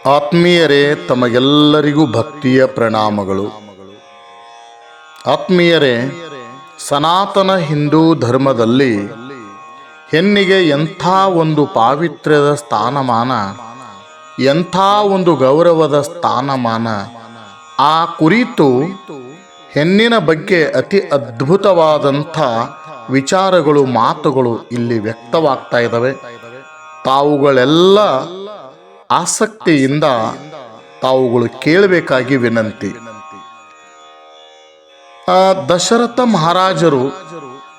ಆತ್ಮೀಯರೇ, ತಮಗೆಲ್ಲರಿಗೂ ಭಕ್ತಿಯ ಪ್ರಣಾಮಗಳು. ಆತ್ಮೀಯರೇ, ಸನಾತನ ಹಿಂದೂ ಧರ್ಮದಲ್ಲಿ ಹೆಣ್ಣಿಗೆ ಎಂಥ ಒಂದು ಪಾವಿತ್ರ್ಯದ ಸ್ಥಾನಮಾನ, ಎಂಥ ಒಂದು ಗೌರವದ ಸ್ಥಾನಮಾನ, ಆ ಕುರಿತು ಹೆಣ್ಣಿನ ಬಗ್ಗೆ ಅತಿ ಅದ್ಭುತವಾದಂಥ ವಿಚಾರಗಳು, ಮಾತುಗಳು ಇಲ್ಲಿ ವ್ಯಕ್ತವಾಗ್ತಾ ಇದ್ದಾವೆ. ತಾವುಗಳೆಲ್ಲ ಆಸಕ್ತಿಯಿಂದ ತಾವುಗಳು ಕೇಳಬೇಕಾಗಿ ವಿನಂತಿ. ದಶರಥ ಮಹಾರಾಜರು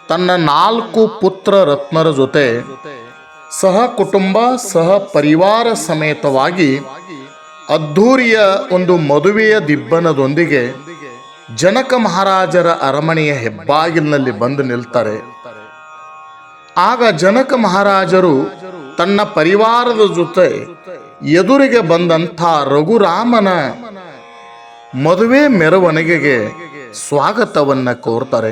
ತನ್ನ 4 ಪುತ್ರ ರತ್ನರ ಜೊತೆ ಸಹ ಕುಟುಂಬ ಸಹ ಪರಿವಾರ ಸಮೇತವಾಗಿ ಅದ್ಧೂರಿಯ ಒಂದು ಮದುವೆಯ ದಿಬ್ಬಣದೊಂದಿಗೆ ಜನಕ ಮಹಾರಾಜರ ಅರಮನೆಯ ಹೆಬ್ಬಾಗಿಲಿನಲ್ಲಿ ಬಂದು ನಿಲ್ತಾರೆ. ಆಗ ಜನಕ ಮಹಾರಾಜರು ತನ್ನ ಪರಿವಾರದ ಜೊತೆ ಎದುರಿಗೆ ಬಂದಂಥ ರಘುರಾಮನ ಮದುವೆ ಮೆರವಣಿಗೆಗೆ ಸ್ವಾಗತವನ್ನ ಕೋರ್ತಾರೆ.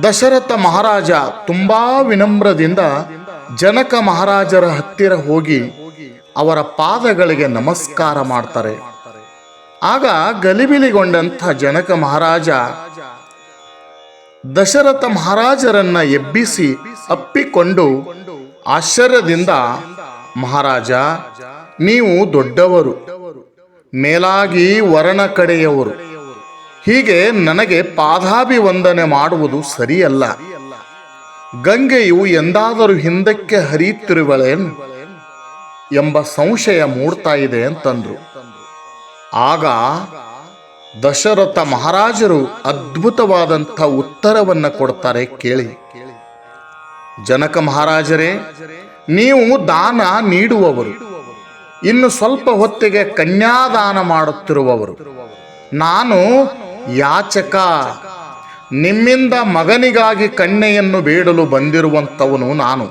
ದಶರಥ ಮಹಾರಾಜ ತುಂಬಾ ವಿನಮ್ರದಿಂದ ಜನಕ ಮಹಾರಾಜರ ಹತ್ತಿರ ಹೋಗಿ ಅವರ ಪಾದಗಳಿಗೆ ನಮಸ್ಕಾರ ಮಾಡ್ತಾರೆ. ಆಗ ಗಲಿಬಿಲಿಗೊಂಡಂಥ ಜನಕ ಮಹಾರಾಜ ದಶರಥ ಮಹಾರಾಜರನ್ನ ಎಬ್ಬಿಸಿ ಅಪ್ಪಿಕೊಂಡು ಆಶ್ಚರ್ಯದಿಂದ, ಮಹಾರಾಜ, ನೀವು ದೊಡ್ಡವರು, ಮೇಲಾಗಿ ವರನ ಕಡೆಯವರು, ಹೀಗೆ ನನಗೆ ಪಾದಾಭಿವಂದನೆ ಮಾಡುವುದು ಸರಿಯಲ್ಲ. ಗಂಗೆಯು ಎಂದಾದರೂ ಹಿಂದಕ್ಕೆ ಹರಿಯುತ್ತಿರುವಳೇನು ಎಂಬ ಸಂಶಯ ಮೂಡ್ತಾ ಇದೆ ಅಂತಂದ್ರು. ಆಗ ದಶರಥ ಮಹಾರಾಜರು ಅದ್ಭುತವಾದಂಥ ಉತ್ತರವನ್ನು ಕೊಡ್ತಾರೆ, ಕೇಳಿ. ಜನಕ ಮಹಾರಾಜರೇ, ನೀವು ದಾನ ನೀಡುವವರು, ಇನ್ನು ಸ್ವಲ್ಪ ಹೊತ್ತಿಗೆ ಕನ್ಯಾದಾನ ಮಾಡುತ್ತಿರುವವರು. ನಾನು ಯಾಚಕ, ನಿಮ್ಮಿಂದ ಮಗನಿಗಾಗಿ ಕನ್ಯೆಯನ್ನು ಬೇಡಲು ಬಂದಿರುವಂಥವನು ನಾನು.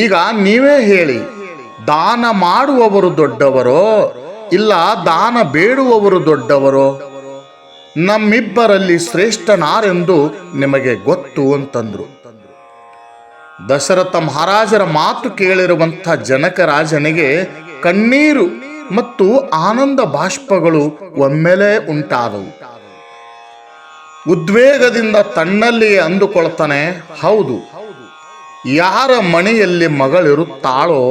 ಈಗ ನೀವೇ ಹೇಳಿ, ದಾನ ಮಾಡುವವರು ದೊಡ್ಡವರೋ ಇಲ್ಲ ದಾನ ಬೇಡುವವರು ದೊಡ್ಡವರೋ? ನಮ್ಮಿಬ್ಬರಲ್ಲಿ ಶ್ರೇಷ್ಠನಾರೆಂದು ನಿಮಗೆ ಗೊತ್ತು ಅಂತಂದ್ರು. ದಶರಥ ಮಹಾರಾಜರ ಮಾತು ಕೇಳಿರುವಂಥ ಜನಕರಾಜನಿಗೆ ಕಣ್ಣೀರು ಮತ್ತು ಆನಂದ ಬಾಷ್ಪಗಳು ಒಮ್ಮೆಲೆ ಉಂಟಾದವು. ಉದ್ವೇಗದಿಂದ ತನ್ನಲ್ಲಿಯೇ ಅಂದುಕೊಳ್ತಾನೆ, ಹೌದು, ಯಾರ ಮನೆಯಲ್ಲಿ ಮಗಳಿರುತ್ತಾಳೋ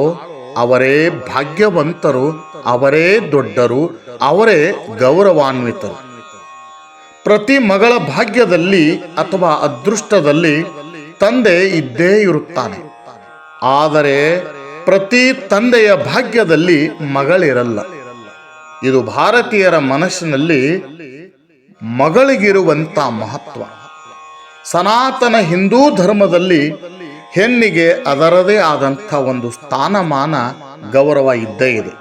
ಅವರೇ ಭಾಗ್ಯವಂತರು, ಅವರೇ ದೊಡ್ಡರು, ಅವರೇ ಗೌರವಾನ್ವಿತರು. ಪ್ರತಿ ಮಗಳ ಭಾಗ್ಯದಲ್ಲಿ ಅಥವಾ ಅದೃಷ್ಟದಲ್ಲಿ ತಂದೆ ಇದ್ದೇ ಇರುತ್ತಾನೆ. ಆದರೆ ಪ್ರತಿ ತಂದೆಯ ಭಾಗ್ಯದಲ್ಲಿ ಮಗಳಿರಲ್ಲ. ಇದು ಭಾರತೀಯರ ಮನಸ್ಸಿನಲ್ಲಿ ಮಗಳಿಗಿರುವಂಥ ಮಹತ್ವ. ಸನಾತನ ಹಿಂದೂ ಧರ್ಮದಲ್ಲಿ ಹೆಣ್ಣಿಗೆ ಅದರದೇ ಆದಂಥ ಒಂದು ಸ್ಥಾನಮಾನ, ಗೌರವ ಇದ್ದೇ ಇದೆ.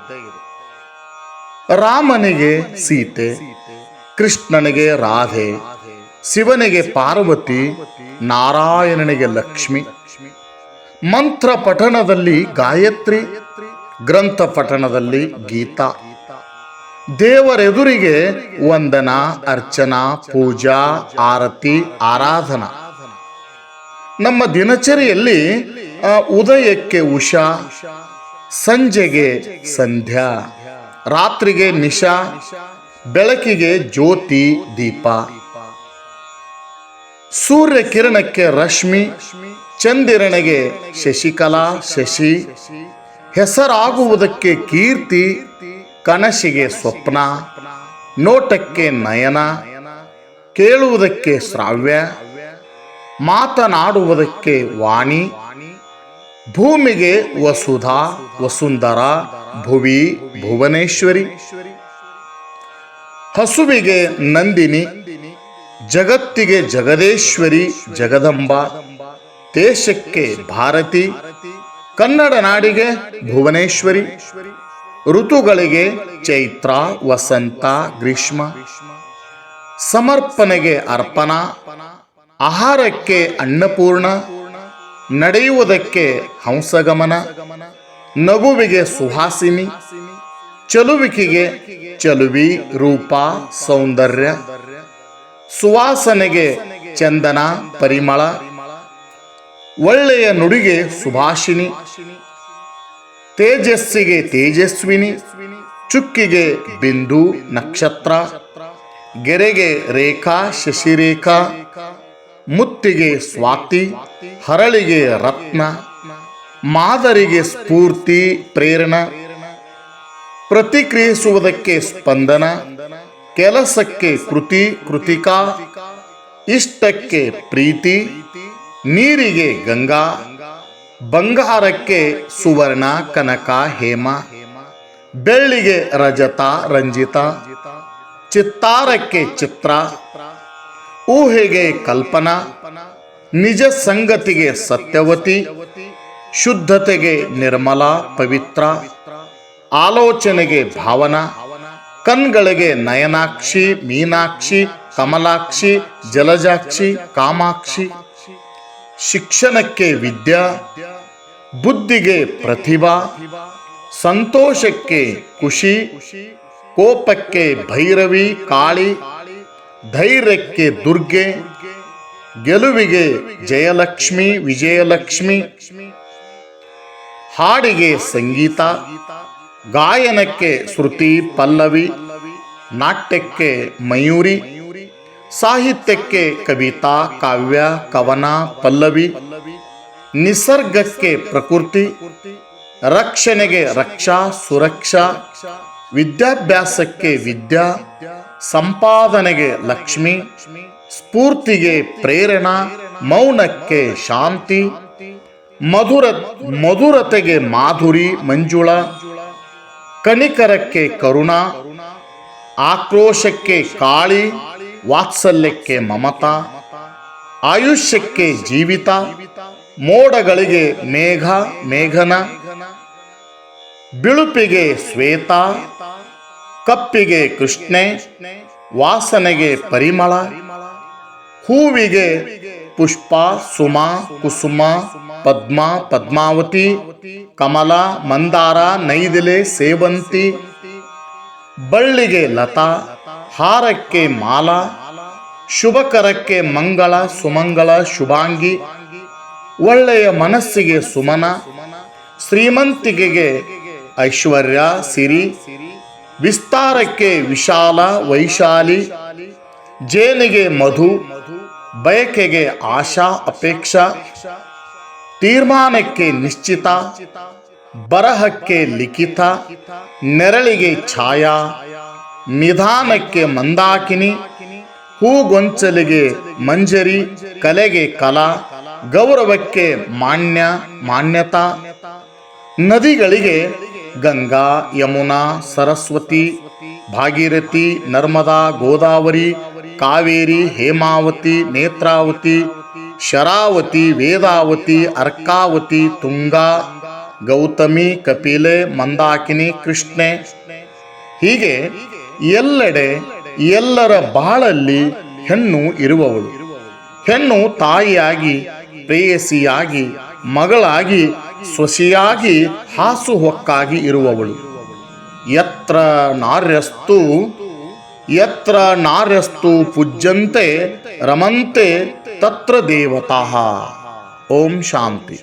ರಾಮನಿಗೆ ಸೀತೆ, ಕೃಷ್ಣನಿಗೆ ರಾಧೆ, ಶಿವನಿಗೆ ಪಾರ್ವತಿ, ನಾರಾಯಣನಿಗೆ ಲಕ್ಷ್ಮಿ. ಮಂತ್ರ ಪಠಣದಲ್ಲಿ ಗಾಯತ್ರಿ, ಗ್ರಂಥ ಪಠಣದಲ್ಲಿ ಗೀತಾ. ದೇವರೆದುರಿಗೆ ವಂದನ, ಅರ್ಚನಾ, ಪೂಜಾ, ಆರತಿ, ಆರಾಧನಾ. ನಮ್ಮ ದಿನಚರಿಯಲ್ಲಿ ಉದಯಕ್ಕೆ ಉಷಾ, ಸಂಜೆಗೆ ಸಂಧ್ಯಾ, ರಾತ್ರಿಗೆ ನಿಶಾ, ಬೆಳಕಿಗೆ ಜ್ಯೋತಿ ದೀಪ, ಸೂರ್ಯ ಕಿರಣಕ್ಕೆ ರಶ್ಮಿ, ಚಂದಿರನಿಗೆ ಶಶಿಕಲಾ ಶಶಿ, ಹೆಸರಾಗುವುದಕ್ಕೆ ಕೀರ್ತಿ, ಕನಸಿಗೆ ಸ್ವಪ್ನ, ನೋಟಕ್ಕೆ ನಯನ, ಕೇಳುವುದಕ್ಕೆ ಶ್ರಾವ್ಯ, ಮಾತನಾಡುವುದಕ್ಕೆ ವಾಣಿ, ಭೂಮಿಗೆ ವಸುಧಾ ವಸುಂಧರ, ಭುವಿ ಭುವನೇಶ್ವರಿ, ಹಸುವಿಗೆ ನಂದಿನಿ, ಜಗತ್ತಿಗೆ ಜಗದೇಶ್ವರಿ ಜಗದಂಬ, ದೇಶಕ್ಕೆ ಭಾರತಿ, ಕನ್ನಡ ನಾಡಿಗೆ ಭುವನೇಶ್ವರಿ, ಋತುಗಳಿಗೆ ಚೈತ್ರ ವಸಂತ ಗ್ರೀಷ್ಮ, ಸಮರ್ಪಣೆಗೆ ಅರ್ಪಣಾ, ಆಹಾರಕ್ಕೆ ಅನ್ನಪೂರ್ಣ, ನಡೆಯುವುದಕ್ಕೆ ಹಂಸಗಮನ, ನಗುವಿಗೆ ಸುಹಾಸಿನಿ, ಚಲುವಿಕೆಗೆ ಚಲುವಿ ರೂಪ ಸೌಂದರ್ಯ, ಸುವಾಸನೆಗೆ ಚಂದನ ಪರಿಮಳ, ಒಳ್ಳೆಯ ನುಡಿಗೆ ಸುಭಾಷಿಣಿ, ತೇಜಸ್ಸಿಗೆ ತೇಜಸ್ವಿನಿ, ಚುಕ್ಕಿಗೆ ಬಿಂದು ನಕ್ಷತ್ರ, ಗೆರೆಗೆ ರೇಖಾ ಶಶಿರೇಖಾ, ಮುತ್ತಿಗೆ ಸ್ವಾತಿ, ಹರಳಿಗೆ ರತ್ನ, ಮಾದರಿಗೆ ಸ್ಫೂರ್ತಿ ಪ್ರೇರಣಾ, ಪ್ರತಿಕ್ರಿಯಿಸುವುದಕ್ಕೆ ಸ್ಪಂದನ, ಕೆಲಸಕ್ಕೆ ಕೃತಿ ಕೃತಿಕಾ, ಇಷ್ಟಕ್ಕೆ ಪ್ರೀತಿ, ನೀರಿಗೆ ಗಂಗಾ, ಬಂಗಾರಕ್ಕೆ ಸುವರ್ಣ ಕನಕ ಹೇಮ, ಬೆಳ್ಳಿಗೆ ರಜತ ರಂಜಿತ, ಚಿತ್ತಾರಕ್ಕೆ ಚಿತ್ರ, ಊಹೆಗೆ ಕಲ್ಪನಾ, ನಿಜ ಸಂಗತಿಗೆ ಸತ್ಯವತಿ, ಶುದ್ಧತೆಗೆ ನಿರ್ಮಲ ಪವಿತ್ರ, ಆಲೋಚನೆಗೆ ಭಾವನಾ, ಕಣ್ಗಳಿಗೆ ನಯನಾಕ್ಷಿ ಮೀನಾಕ್ಷಿ ಕಮಲಾಕ್ಷಿ ಜಲಜಾಕ್ಷಿ ಕಾಮಾಕ್ಷಿ, ಶಿಕ್ಷಣಕ್ಕೆ ವಿದ್ಯಾ, ಬುದ್ಧಿಗೆ ಪ್ರತಿಭಾ, ಸಂತೋಷಕ್ಕೆ ಖುಷಿ, ಕೋಪಕ್ಕೆ ಭೈರವಿ ಕಾಳಿ, ಧೈರ್ಯಕ್ಕೆ ದುರ್ಗೆ, ಗೆಲುವಿಗೆ ಜಯಲಕ್ಷ್ಮಿ ವಿಜಯಲಕ್ಷ್ಮಿ, ಹಾಡಿಗೆ ಸಂಗೀತ, ಗಾಯನಕ್ಕೆ ಶ್ರುತಿ ಪಲ್ಲವಿ, ನಾಟ್ಯಕ್ಕೆ ಮಯೂರಿ, ಸಾಹಿತ್ಯಕ್ಕೆ ಕವಿತಾ ಕಾವ್ಯ ಕವನ ಪಲ್ಲವಿ, ನಿಸರ್ಗಕ್ಕೆ ಪ್ರಕೃತಿ, ರಕ್ಷಣೆಗೆ ರಕ್ಷಾ ಸುರಕ್ಷಾ, ವಿದ್ಯಾಭ್ಯಾಸಕ್ಕೆ ವಿದ್ಯಾ, ಸಂಪಾದನೆಗೆ ಲಕ್ಷ್ಮಿ, ಸ್ಫೂರ್ತಿಗೆ ಪ್ರೇರಣಾ, ಮೌನಕ್ಕೆ ಶಾಂತಿ, ಮಧುರತೆಗೆ ಮಾಧುರಿ ಮಂಜುಳ, ಕನಿಕರಕ್ಕೆ ಕರುಣಾ, ಆಕ್ರೋಶಕ್ಕೆ ಕಾಳಿ, ವಾತ್ಸಲ್ಯಕ್ಕೆ ಮಮತಾ, ಆಯುಷ್ಯಕ್ಕೆ ಜೀವಿತ, ಮೋಡಗಳಿಗೆ ಮೇಘ ಮೇಘನ, ಬಿಳುಪಿಗೆ ಶ್ವೇತ, ಕಪ್ಪಿಗೆ ಕೃಷ್ಣೆ, ವಾಸನೆಗೆ ಪರಿಮಳ, ಹೂವಿಗೆ ಪುಷ್ಪ ಸುಮ ಕುಸುಮ ಪದ್ಮ ಪದ್ಮಾವತಿ, ಕಮಲ ಮಂದಾರ ನೈದಿಲೆ ಸೇವಂತಿ, ಬಳ್ಳಿಗೆ ಲತಾ, ಹಾರಕ್ಕೆ ಮಾಲಾ, ಶುಭಕರಕ್ಕೆ ಮಂಗಳ ಸುಮಂಗಳ ಶುಭಾಂಗಿ, ಒಳ್ಳೆಯ ಮನಸ್ಸಿಗೆ ಸುಮನ, ಶ್ರೀಮಂತಿಕೆಗೆ ಐಶ್ವರ್ಯ ಸಿರಿ, ವಿಸ್ತಾರಕ್ಕೆ ವಿಶಾಲ ವೈಶಾಲಿ, ಜೇನಿಗೆ ಮಧು, ಬಯಕೆಗೆ ಆಶಾ ಅಪೇಕ್ಷಾ, ತೀರ್ಮಾನಕ್ಕೆ ನಿಶ್ಚಿತ, ಬರಹಕ್ಕೆ ಲಿಖಿತ, ನೆರಳಿಗೆ ಛಾಯಾ, ನಿಧಾನಕ್ಕೆ ಮಂದಾಕಿನಿ, ಹೂಗೊಂಚಲಿಗೆ ಮಂಜರಿ, ಕಲೆಗೆ ಕಲಾ, ಗೌರವಕ್ಕೆ ಮಾನ್ಯ ಮಾನ್ಯತಾ, ನದಿಗಳಿಗೆ ಗಂಗಾ ಯಮುನಾ ಸರಸ್ವತಿ ಭಾಗೀರಥಿ ನರ್ಮದಾ ಗೋದಾವರಿ ಕಾವೇರಿ ಹೇಮಾವತಿ ನೇತ್ರಾವತಿ ಶರಾವತಿ ವೇದಾವತಿ ಅರ್ಕಾವತಿ ತುಂಗಾ ಗೌತಮಿ ಕಪಿಲೆ ಮಂದಾಕಿನಿ ಕೃಷ್ಣೆ. ಹೀಗೆ ಎಲ್ಲೆಡೆ ಎಲ್ಲರ ಬಾಳಲ್ಲಿ ಹೆಣ್ಣು ಇರುವವಳು. ಹೆಣ್ಣು ತಾಯಿಯಾಗಿ, ಪ್ರೇಯಸಿಯಾಗಿ, ಮಗಳಾಗಿ, ಸೊಸೆಯಾಗಿ, ಹಾಸುಹೊಕ್ಕಾಗಿ ಇರುವವಳು. ಯತ್ರ ನಾರ್ಯಸ್ತು ಪೂಜ್ಯಂತೆ ರಮಂತೆ ತತ್ರ ದೇವತಾಃ. ಓಂ ಶಾಂತಿ.